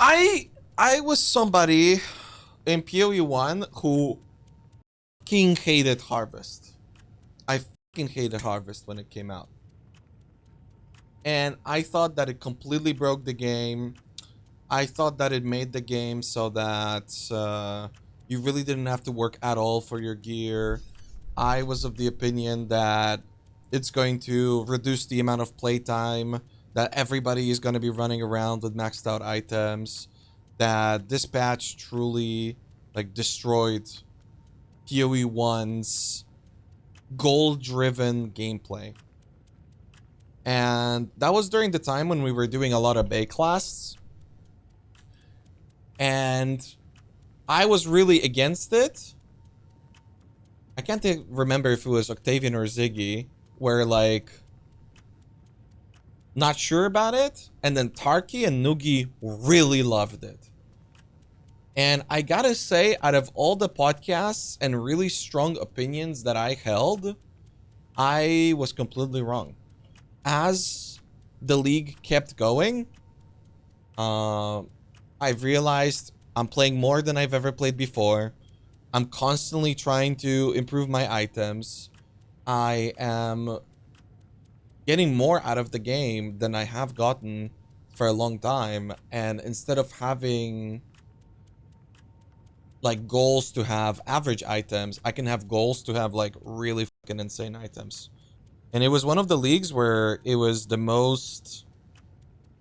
I was somebody in PoE1 who fucking hated Harvest. I fucking hated Harvest when it came out. And I thought that it completely broke the game. I thought that it made the game so that you really didn't have to work at all for your gear. I was of the opinion that it's going to reduce the amount of playtime, that everybody is going to be running around with maxed out items, that this patch truly like destroyed PoE1's goal-driven gameplay. And that was during the time when we were doing a lot of A class. And I was really against it. I can't remember if it was Octavian or Ziggy, where like not sure about it, and then Tarky and Noogie really loved it. And I gotta say, out of all the podcasts and really strong opinions that I held, I was completely wrong. As the league kept going, I've realized I'm playing more than I've ever played before. I'm constantly trying to improve my items. I am getting more out of the game than I have gotten for a long time. And instead of having like goals to have average items, I can have goals to have like really fucking insane items. And it was one of the leagues where it was the most...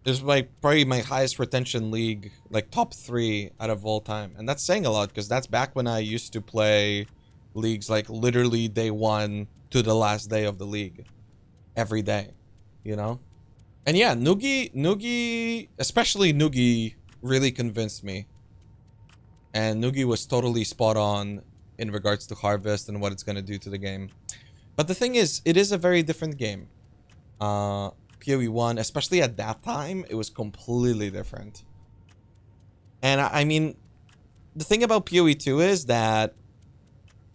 It was like probably my highest retention league, like top 3 out of all time. And that's saying a lot because that's back when I used to play leagues like literally day 1 to the last day of the league. Every day, you know? And yeah, Noogie, especially Noogie really convinced me. And Noogie was totally spot on in regards to Harvest and what it's going to do to the game. But the thing is, it is a very different game. PoE1, especially at that time, it was completely different. And I mean, the thing about PoE2 is that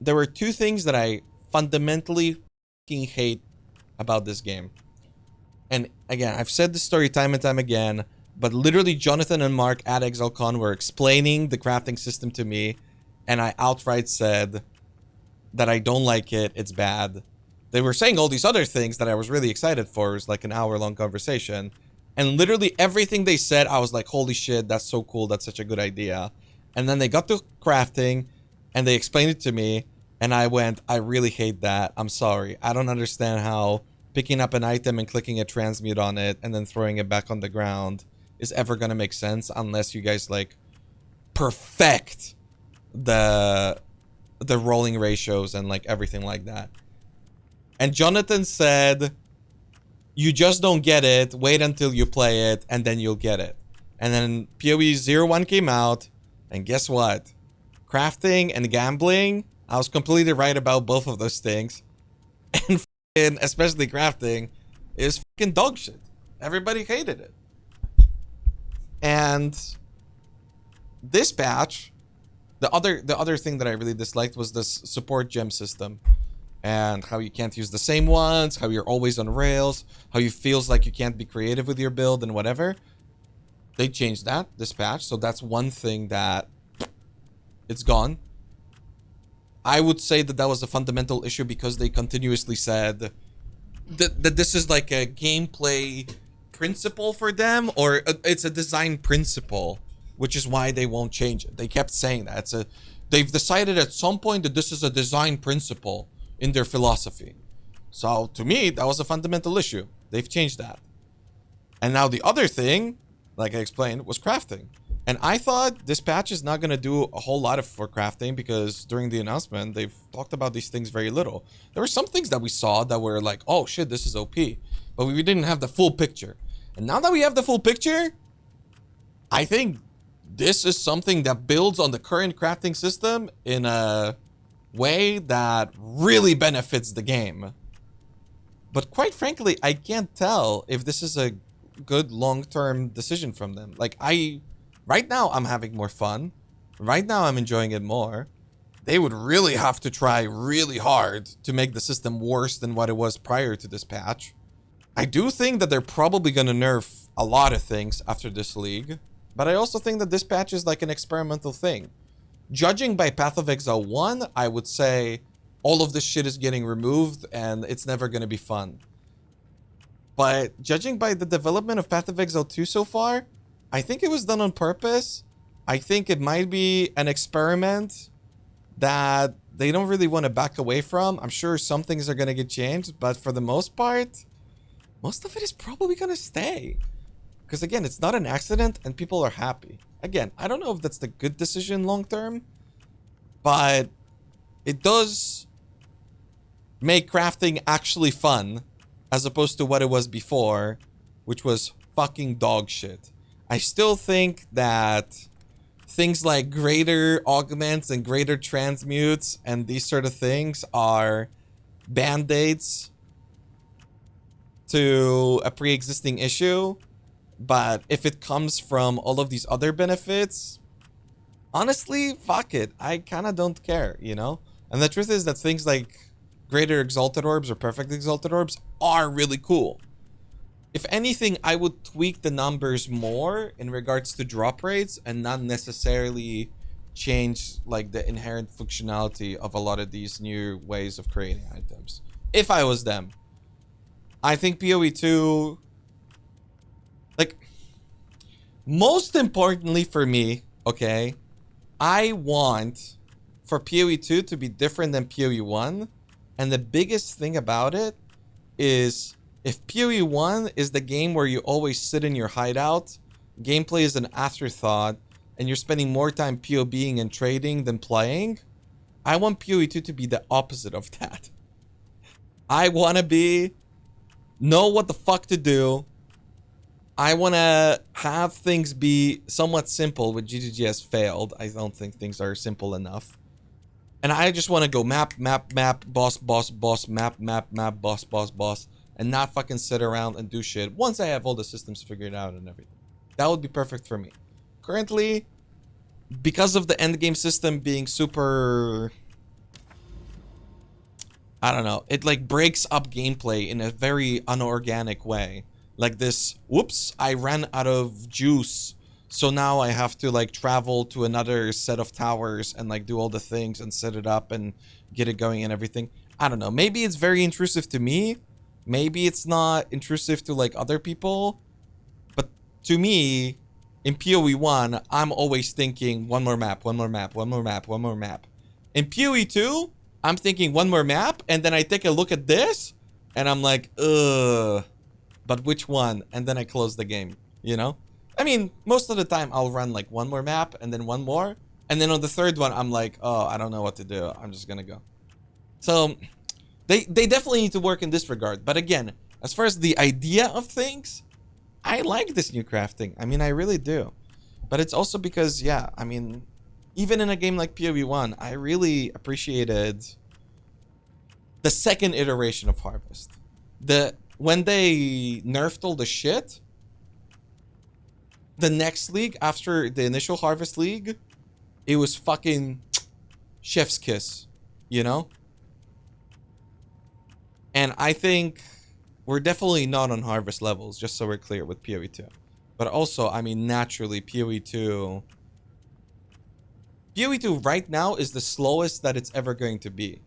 there were 2 things that I fundamentally fucking hate about this game. And again, I've said this story time and time again, but literally Jonathan and Mark at ExileCon were explaining the crafting system to me, and I outright said that I don't like it, it's bad. They were saying all these other things that I was really excited for. It was like an hour-long conversation. And literally everything they said, I was like, holy shit, that's so cool. That's such a good idea. And then they got to crafting and they explained it to me. And I went, I really hate that. I'm sorry. I don't understand how picking up an item and clicking a transmute on it and then throwing it back on the ground is ever going to make sense unless you guys like perfect the rolling ratios and like everything like that. And Jonathan said, you just don't get it. Wait until you play it, and then you'll get it. And then PoE 01 came out, and guess what? Crafting and gambling, I was completely right about both of those things. And especially crafting, is fucking dog shit. Everybody hated it. And this patch, the other thing that I really disliked was this support gem system. And how you can't use the same ones, how you're always on rails, how you feels like you can't be creative with your build and whatever. They changed that this patch, so that's one thing that it's gone. I would say that that was a fundamental issue because they continuously said that this is like a gameplay principle for them, or it's a design principle, which is why they won't change it. They kept saying that. They've decided at some point that this is a design principle in their philosophy. So to me, that was a fundamental issue. They've changed that. And now the other thing, like I explained, was crafting. And I thought this patch is not going to do a whole lot for crafting because during the announcement, they've talked about these things very little. There were some things that we saw that were like, oh shit, this is OP. But we didn't have the full picture. And now that we have the full picture, I think this is something that builds on the current crafting system in a way that really benefits the game. But quite frankly, I can't tell if this is a good long-term decision from them. Like, right now I'm having more fun. Right now I'm enjoying it more. They would really have to try really hard to make the system worse than what it was prior to this patch. I do think that they're probably going to nerf a lot of things after this league. But I also think that this patch is like an experimental thing. Judging by Path of Exile 1, I would say all of this shit is getting removed and it's never going to be fun. But judging by the development of Path of Exile 2 so far, I think it was done on purpose. I think it might be an experiment that they don't really want to back away from. I'm sure some things are going to get changed, but for the most part, most of it is probably going to stay. Because again, it's not an accident and people are happy. Again, I don't know if that's the good decision long term, but it does make crafting actually fun as opposed to what it was before, which was fucking dog shit. I still think that things like greater augments and greater transmutes and these sort of things are band-aids to a pre-existing issue. But if it comes from all of these other benefits, honestly, fuck it. I kind of don't care, you know? And the truth is that things like greater exalted orbs or perfect exalted orbs are really cool. If anything, I would tweak the numbers more in regards to drop rates and not necessarily change like the inherent functionality of a lot of these new ways of creating items. If I was them. I think PoE2, like, most importantly for me, okay, I want for PoE2 to be different than PoE1. And the biggest thing about it is if PoE1 is the game where you always sit in your hideout, gameplay is an afterthought, and you're spending more time PoBing and trading than playing, I want PoE2 to be the opposite of that. I want to know what the fuck to do. I want to have things be somewhat simple, but GGG has failed. I don't think things are simple enough. And I just want to go map, boss, map, boss, and not fucking sit around and do shit once I have all the systems figured out and everything. That would be perfect for me. Currently, because of the endgame system being super, I don't know, it like breaks up gameplay in a very unorganic way. Like this, whoops, I ran out of juice. So now I have to like travel to another set of towers and like do all the things and set it up and get it going and everything. I don't know. Maybe it's very intrusive to me. Maybe it's not intrusive to like other people. But to me, in PoE1, I'm always thinking one more map, one more map, one more map, one more map. In PoE2, I'm thinking one more map, and then I take a look at this and I'm like, ugh, but which one? And then I close the game, you know? I mean, most of the time I'll run like one more map and then one more. And then on the third one, I'm like, oh, I don't know what to do. I'm just gonna go. So they definitely need to work in this regard. But again, as far as the idea of things, I like this new crafting. I mean, I really do. But it's also because, yeah, I mean, even in a game like PoE1, I really appreciated the second iteration of Harvest. When they nerfed all the shit, the next league after the initial Harvest League, it was fucking chef's kiss, you know? And I think we're definitely not on Harvest levels, just so we're clear with PoE2. But also, I mean, naturally, PoE2 right now is the slowest that it's ever going to be.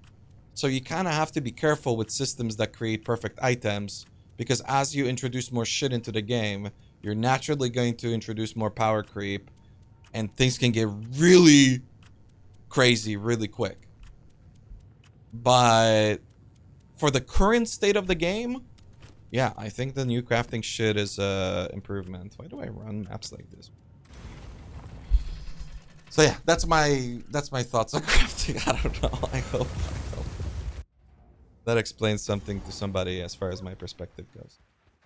So you kind of have to be careful with systems that create perfect items, because as you introduce more shit into the game, you're naturally going to introduce more power creep, and things can get really crazy really quick. But for the current state of the game, yeah, I think the new crafting shit is improvement. Why do I run maps like this? So yeah, that's my thoughts on crafting. I don't know. I hope that explains something to somebody as far as my perspective goes.